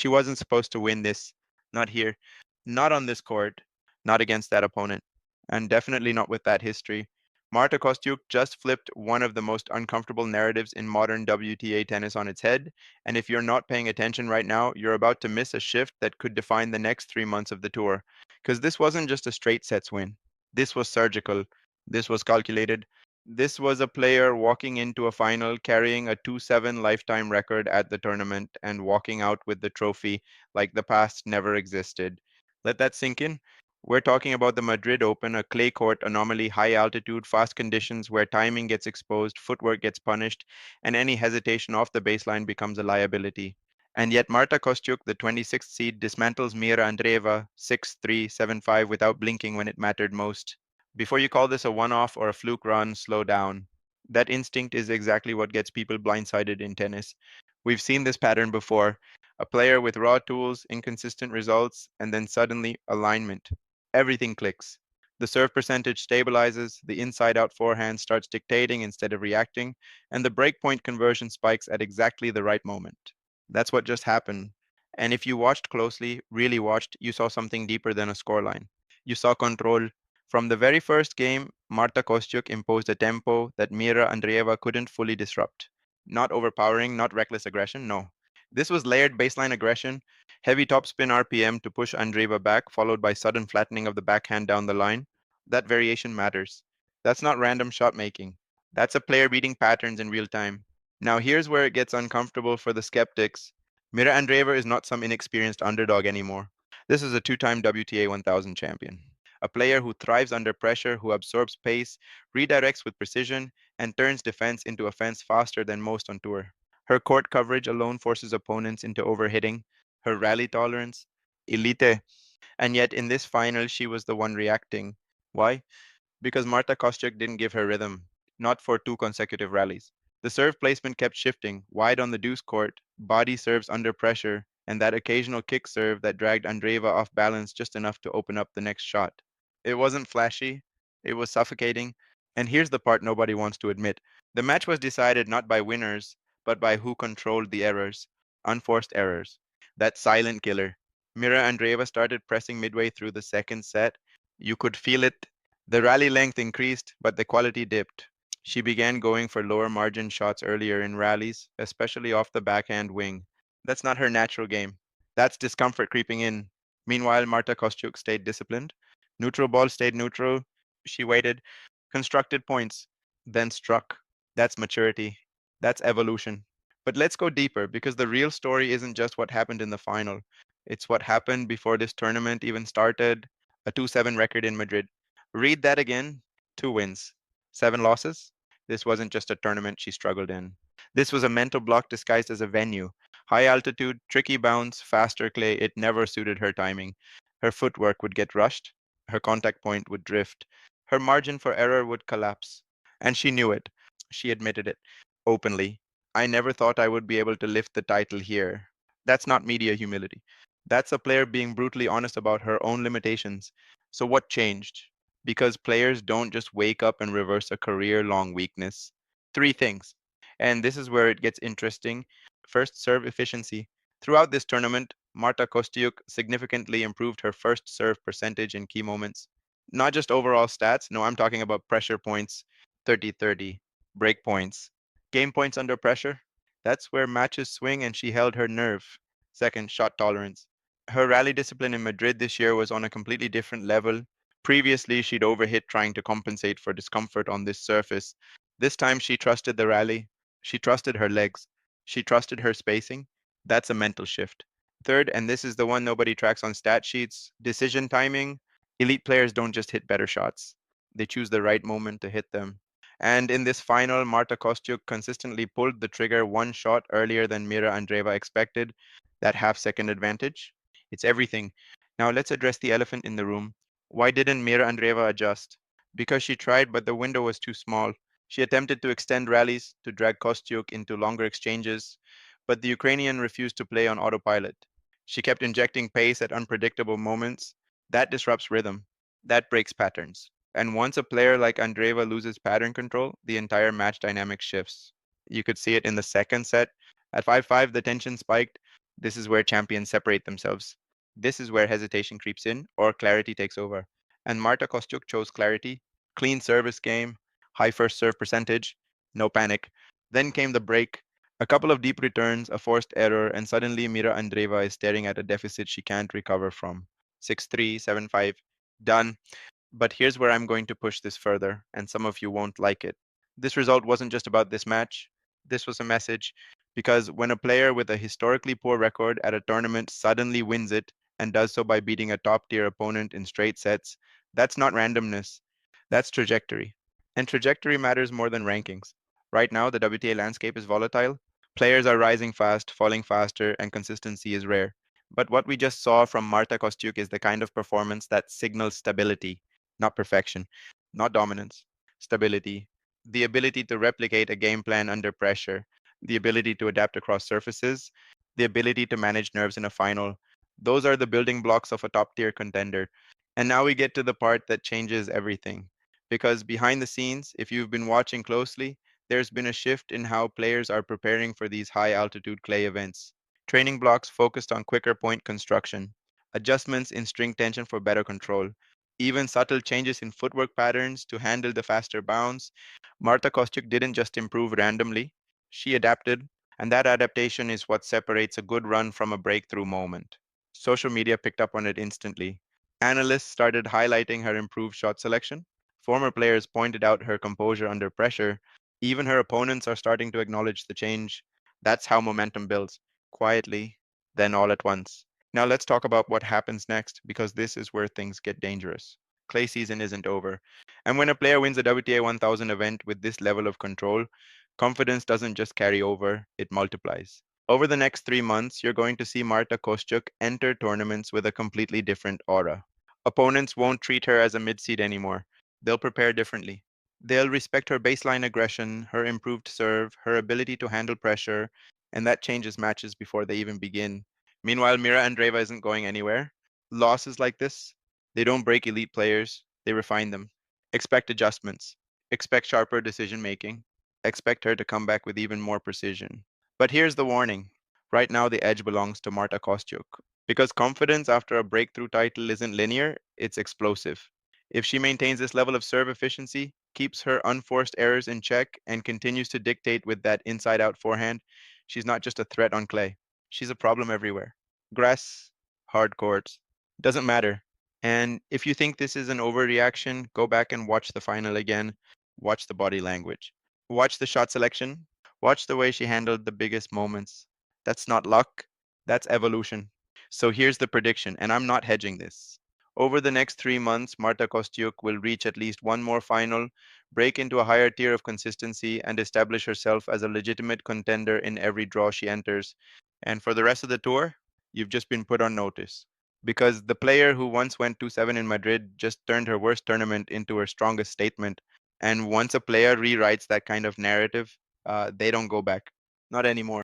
She wasn't supposed to win this. Not here. Not on this court. Not against that opponent. And definitely not with that history. Marta Kostyuk just flipped one of the most uncomfortable narratives in modern WTA tennis on its head, and if you're not paying attention right now, you're about to miss a shift that could define the next 3 months of the tour. Because this wasn't just a straight sets win. This was surgical. This was calculated. This was a player walking into a final carrying a 2-7 lifetime record at the tournament and walking out with the trophy like the past never existed. Let that sink in. We're talking about the Madrid Open, a clay court anomaly, high altitude, fast conditions where timing gets exposed, footwork gets punished, and any hesitation off the baseline becomes a liability. And yet Marta Kostyuk, the 26th seed, dismantles Mirra Andreeva 6-3, 7-5 without blinking when it mattered most. Before you call this a one-off or a fluke run, slow down. That instinct is exactly what gets people blindsided in tennis. We've seen this pattern before. A player with raw tools, inconsistent results, and then suddenly alignment. Everything clicks. The serve percentage stabilizes, the inside out forehand starts dictating instead of reacting, and the breakpoint conversion spikes at exactly the right moment. That's what just happened. And if you watched closely, really watched, you saw something deeper than a scoreline. You saw control. From the very first game, Marta Kostyuk imposed a tempo that Mirra Andreeva couldn't fully disrupt. Not overpowering, not reckless aggression, no. This was layered baseline aggression, heavy topspin RPM to push Andreeva back, followed by sudden flattening of the backhand down the line. That variation matters. That's not random shot making. That's a player reading patterns in real time. Now here's where it gets uncomfortable for the skeptics. Mirra Andreeva is not some inexperienced underdog anymore. This is a two-time WTA 1000 champion. A player who thrives under pressure, who absorbs pace, redirects with precision, and turns defense into offense faster than most on tour. Her court coverage alone forces opponents into overhitting. Her rally tolerance, elite. And yet in this final, she was the one reacting. Why? Because Marta Kostyuk didn't give her rhythm, not for two consecutive rallies. The serve placement kept shifting, wide on the deuce court, body serves under pressure, and that occasional kick serve that dragged Andreeva off balance just enough to open up the next shot. It wasn't flashy, it was suffocating, and here's the part nobody wants to admit. The match was decided not by winners, but by who controlled the errors, unforced errors. That silent killer. Mirra Andreeva started pressing midway through the second set. You could feel it. The rally length increased, but the quality dipped. She began going for lower margin shots earlier in rallies, especially off the backhand wing. That's not her natural game. That's discomfort creeping in. Meanwhile, Marta Kostyuk stayed disciplined. Neutral ball stayed neutral. She waited, constructed points, then struck. That's maturity. That's evolution. But let's go deeper because the real story isn't just what happened in the final. It's what happened before this tournament even started. A 2-7 record in Madrid. Read that again. 2 wins, 7 losses. This wasn't just a tournament she struggled in. This was a mental block disguised as a venue. High altitude, tricky bounce, faster clay. It never suited her timing. Her footwork would get rushed. Her contact point would drift. Her margin for error would collapse. And she knew it. She admitted it openly. I never thought I would be able to lift the title here. That's not media humility. That's a player being brutally honest about her own limitations. So, what changed? Because players don't just wake up and reverse a career long weakness. Three things. And this is where it gets interesting. First, serve efficiency. Throughout this tournament, Marta Kostyuk significantly improved her first serve percentage in key moments. Not just overall stats, no, I'm talking about pressure points, 30-30, break points, game points under pressure. That's where matches swing, and she held her nerve. Second, shot tolerance. Her rally discipline in Madrid this year was on a completely different level. Previously, she'd overhit trying to compensate for discomfort on this surface. This time, she trusted the rally. She trusted her legs. She trusted her spacing. That's a mental shift. Third, and this is the one nobody tracks on stat sheets, decision timing. Elite players don't just hit better shots, they choose the right moment to hit them. And in this final, Marta Kostyuk consistently pulled the trigger one shot earlier than Mirra Andreeva expected. That half-second advantage. It's everything. Now let's address the elephant in the room. Why didn't Mirra Andreeva adjust? Because she tried, but the window was too small. She attempted to extend rallies, to drag Kostyuk into longer exchanges, but the Ukrainian refused to play on autopilot. She kept injecting pace at unpredictable moments. That disrupts rhythm. That breaks patterns. And once a player like Andreeva loses pattern control, the entire match dynamic shifts. You could see it in the second set. At 5-5, the tension spiked. This is where champions separate themselves. This is where hesitation creeps in or clarity takes over. And Marta Kostyuk chose clarity, clean service game, high first serve percentage, no panic. Then came the break, a couple of deep returns, a forced error, and suddenly Mirra Andreeva is staring at a deficit she can't recover from. 6-3, 7-5, done. But here's where I'm going to push this further, and some of you won't like it. This result wasn't just about this match, this was a message. Because when a player with a historically poor record at a tournament suddenly wins it and does so by beating a top tier opponent in straight sets, that's not randomness, that's trajectory. And trajectory matters more than rankings. Right now, the WTA landscape is volatile. Players are rising fast, falling faster, and consistency is rare. But what we just saw from Marta Kostyuk is the kind of performance that signals stability, not perfection, not dominance, stability, the ability to replicate a game plan under pressure, the ability to adapt across surfaces, the ability to manage nerves in a final. Those are the building blocks of a top tier contender. And now we get to the part that changes everything. Because behind the scenes, if you've been watching closely, there's been a shift in how players are preparing for these high altitude clay events. Training blocks focused on quicker point construction, adjustments in string tension for better control, even subtle changes in footwork patterns to handle the faster bounce. Marta Kostyuk didn't just improve randomly, she adapted, and that adaptation is what separates a good run from a breakthrough moment. Social media picked up on it instantly. Analysts started highlighting her improved shot selection. Former players pointed out her composure under pressure. Even her opponents are starting to acknowledge the change. That's how momentum builds, quietly, then all at once. Now let's talk about what happens next, because this is where things get dangerous. Clay season isn't over. And when a player wins a WTA 1000 event with this level of control, confidence doesn't just carry over, it multiplies. Over the next 3 months, you're going to see Marta Kostyuk enter tournaments with a completely different aura. Opponents won't treat her as a mid-seed anymore. They'll prepare differently. They'll respect her baseline aggression, her improved serve, her ability to handle pressure, and that changes matches before they even begin. Meanwhile, Mirra Andreeva isn't going anywhere. Losses like this, they don't break elite players, they refine them. Expect adjustments. Expect sharper decision making. Expect her to come back with even more precision. But here's the warning. Right now, the edge belongs to Marta Kostyuk. Because confidence after a breakthrough title isn't linear, it's explosive. If she maintains this level of serve efficiency, keeps her unforced errors in check, and continues to dictate with that inside out forehand, she's not just a threat on clay. She's a problem everywhere. Grass, hard courts, doesn't matter. And if you think this is an overreaction, go back and watch the final again. Watch the body language. Watch the shot selection. Watch the way she handled the biggest moments. That's not luck, that's evolution. So here's the prediction, and I'm not hedging this. Over the next 3 months, Marta Kostyuk will reach at least one more final, break into a higher tier of consistency, and establish herself as a legitimate contender in every draw she enters. And for the rest of the tour, you've just been put on notice. Because the player who once went 2-7 in Madrid just turned her worst tournament into her strongest statement. And once a player rewrites that kind of narrative, they don't go back. Not anymore.